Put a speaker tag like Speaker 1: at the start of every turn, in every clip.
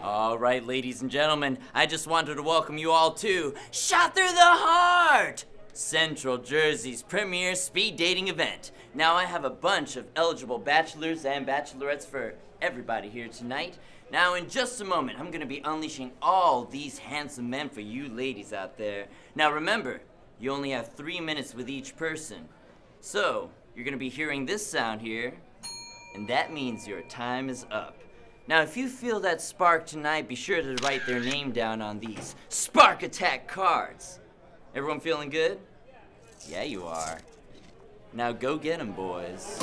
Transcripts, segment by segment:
Speaker 1: All right, ladies and gentlemen, I just wanted to welcome you all to Shot Through the Heart, Central Jersey's premier speed dating event. Now, I have a bunch of eligible bachelors and bachelorettes for everybody here tonight. Now, in just a moment, I'm going to be unleashing all these handsome men for you ladies out there. Now, remember, you only have 3 minutes with each person. So, you're going to be hearing this sound here, and that means your time is up. Now, if you feel that spark tonight, be sure to write their name down on these Spark Attack cards. Everyone feeling good? Yeah, you are. Now go get 'em, boys.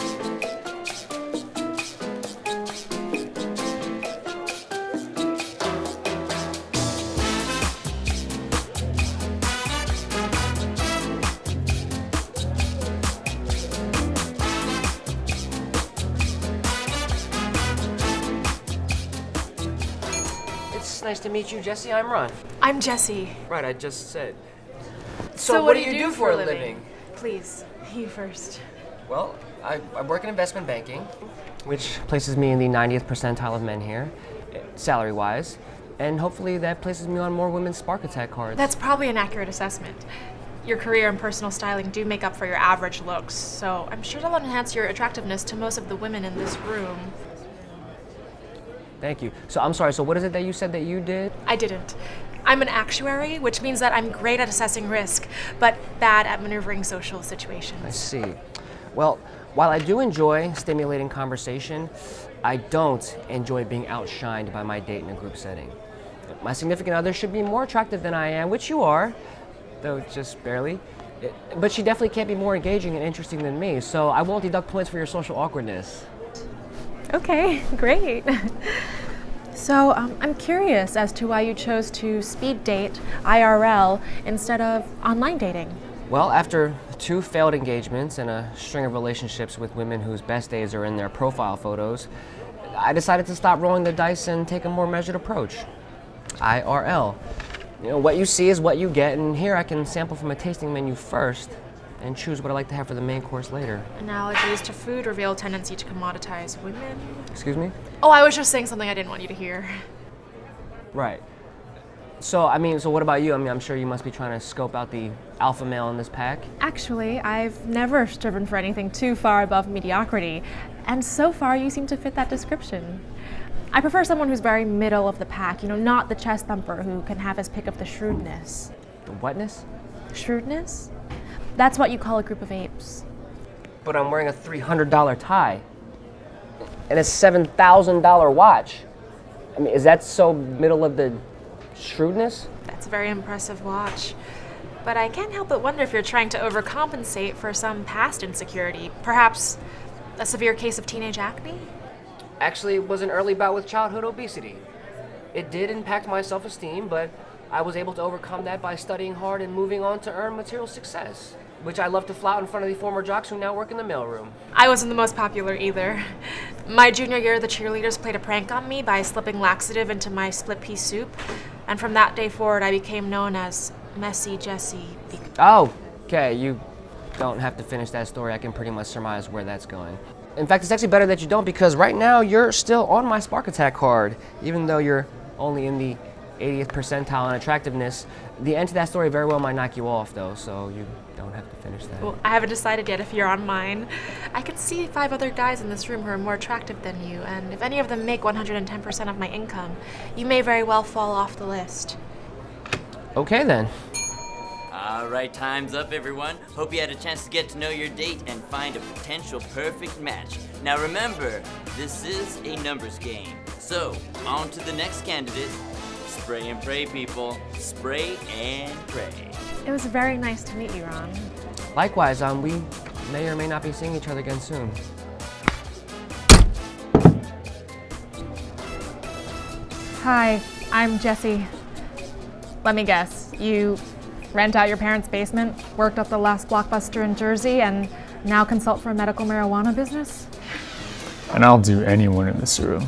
Speaker 2: It's nice to meet you, Jesse. I'm Ron.
Speaker 3: I'm Jessie.
Speaker 2: Right, I just said.
Speaker 3: So what do you do for a living? Please, you first.
Speaker 2: Well, I work in investment banking, which places me in the 90th percentile of men here, salary-wise, and hopefully that places me on more women's Spark Attack cards.
Speaker 3: That's probably an accurate assessment. Your career and personal styling do make up for your average looks, so I'm sure that'll enhance your attractiveness to most of the women in this room.
Speaker 2: Thank you. So I'm sorry, so what is it that you said that you did?
Speaker 3: I didn't. I'm an actuary, which means that I'm great at assessing risk, but bad at maneuvering social situations.
Speaker 2: I see. Well, while I do enjoy stimulating conversation, I don't enjoy being outshined by my date in a group setting. My significant other should be more attractive than I am, which you are, though just barely. But she definitely can't be more engaging and interesting than me, so I won't deduct points for your social awkwardness.
Speaker 4: Okay, great. So I'm curious as to why you chose to speed date IRL instead of online dating.
Speaker 2: Well, after 2 failed engagements and a string of relationships with women whose best days are in their profile photos, I decided to stop rolling the dice and take a more measured approach. IRL. You know, what you see is what you get, and here I can sample from a tasting menu first and choose what I like to have for the main course later.
Speaker 3: Analogies to food reveal a tendency to commoditize women.
Speaker 2: Excuse me?
Speaker 3: Oh, I was just saying something I didn't want you to hear.
Speaker 2: Right. So what about you? I'm sure you must be trying to scope out the alpha male in this pack.
Speaker 4: Actually, I've never striven for anything too far above mediocrity, and so far you seem to fit that description. I prefer someone who's very middle of the pack, not the chest thumper who can have his pick of the shrewdness.
Speaker 2: The whatness?
Speaker 4: Shrewdness? That's what you call a group of apes.
Speaker 2: But I'm wearing a $300 tie and a $7,000 watch. Is that so middle of the shrewdness?
Speaker 3: That's a very impressive watch. But I can't help but wonder if you're trying to overcompensate for some past insecurity. Perhaps a severe case of teenage acne?
Speaker 2: Actually, it was an early bout with childhood obesity. It did impact my self-esteem, but I was able to overcome that by studying hard and moving on to earn material success, which I love to flout in front of the former jocks who now work in the mailroom.
Speaker 3: I wasn't the most popular either. My junior year, the cheerleaders played a prank on me by slipping laxative into my split pea soup, and from that day forward, I became known as Messy Jessie.
Speaker 2: Oh, okay, you don't have to finish that story. I can pretty much surmise where that's going. In fact, it's actually better that you don't, because right now you're still on my Spark Attack card, even though you're only in the 80th percentile in attractiveness. The end to that story very well might knock you off, though, so you don't have to finish that.
Speaker 3: Well, I haven't decided yet if you're on mine. I can see 5 other guys in this room who are more attractive than you, and if any of them make 110% of my income, you may very well fall off the list.
Speaker 2: Okay, then.
Speaker 1: All right, time's up, everyone. Hope you had a chance to get to know your date and find a potential perfect match. Now remember, this is a numbers game. So, on to the next candidate. Spray and pray, people. Spray and pray.
Speaker 4: It was very nice to meet you, Ron.
Speaker 2: Likewise, we may or may not be seeing each other again soon.
Speaker 4: Hi, I'm Jessie. Let me guess, you rent out your parents' basement, worked at the last Blockbuster in Jersey, and now consult for a medical marijuana business?
Speaker 5: And I'll do anyone in this room.